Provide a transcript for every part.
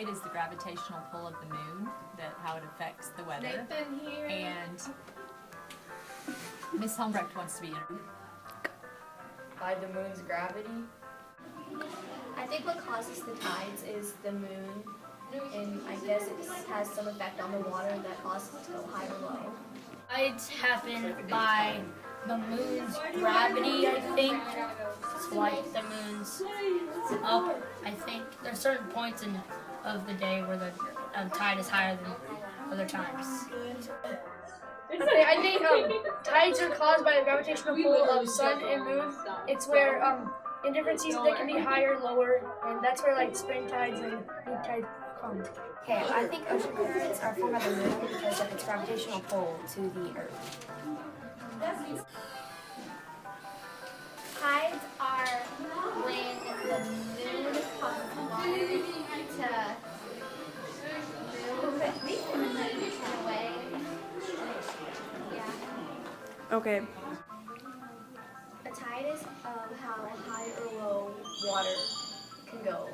tide is the gravitational pull of the moon, how it affects the weather. Nathan here. And Miss Humbrecht wants to be interviewed. By the moon's gravity. I think what causes the tides is the moon, and I guess it has some effect on the water that causes it to go high or low. Tides happen by the moon's gravity, I think. It's like the moon's up, I think. There's certain points of the day where the tide is higher than other times. I think tides are caused by the gravitational pull of sun and moon. It's where in different seasons they can be higher, lower, and that's where like spring tides and neap tides come. Okay, I think ocean currents are formed by the moon because of its gravitational pull to the earth. Tides are when the moon causes water to move in a way. Yeah. Okay. A tide is how high or low water can go.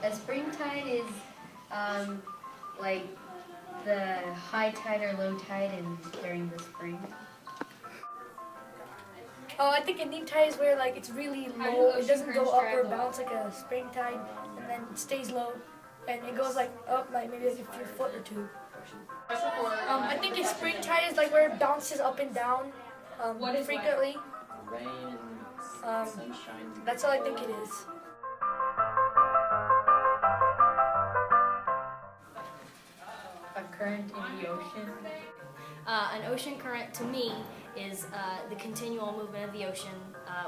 A spring tide is like the high tide or low tide during the spring. I think a neap tide is where like it's really low. It doesn't go up or bounce like a spring tide, and then it stays low, and it goes like up like maybe like a foot or two. I think a spring tide is like where it bounces up and down frequently. Rain and sunshine. That's all I think it is. A current in the ocean. An ocean current, to me, is the continual movement of the ocean,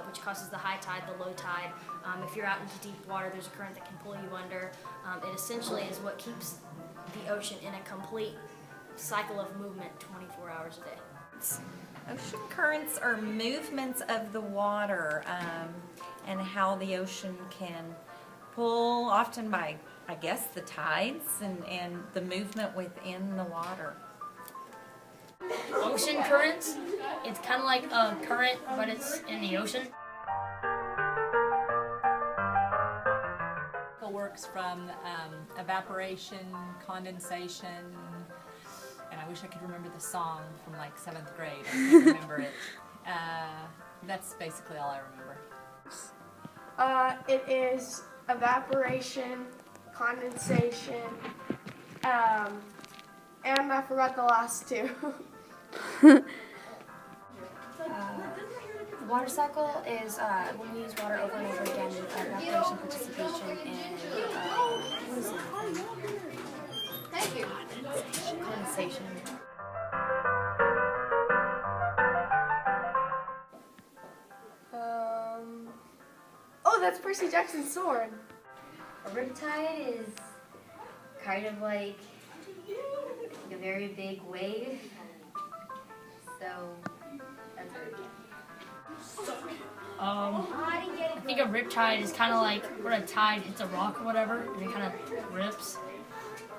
which causes the high tide, the low tide. If you're out into deep water, there's a current that can pull you under. It essentially is what keeps the ocean in a complete cycle of movement 24 hours a day. Ocean currents are movements of the water and how the ocean can pull, often by, I guess, the tides and the movement within the water. Ocean currents, it's kind of like a current, but it's in the ocean. It works from evaporation, condensation, and I wish I could remember the song from like 7th grade. I can't remember it. That's basically all I remember. It is evaporation, condensation, and I forgot the last two. The water cycle is when we use water over and over again, evaporation, participation, and what is it? Thank you. Condensation. Oh, that's Percy Jackson's sword. A riptide is kind of like a very big wave. So that's a riptide. I think a riptide is kind of like where a tide hits a rock or whatever, and it kind of rips,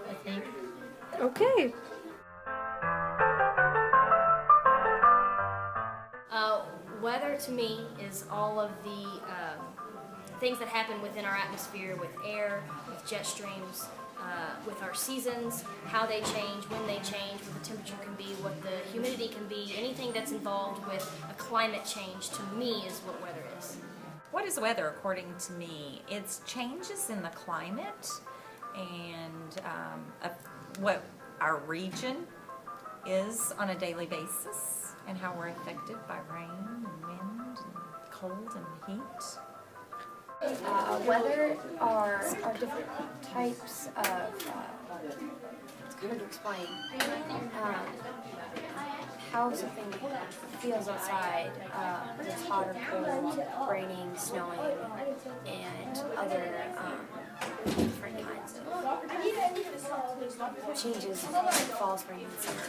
I think. Okay. Weather to me is all of the things that happen within our atmosphere with air, with jet streams, with our seasons, how they change, when they change, what the temperature can be, what the humidity can be, anything that's involved with a climate change to me is what weather is. What is weather according to me? It's changes in the climate and what our region is on a daily basis and how we're affected by rain and wind and cold and heat. Weather are different types of, it's hard to explain, how something feels outside, whether it's hot or cold, raining, snowing, and other different kinds of changes, fall, spring, and summer.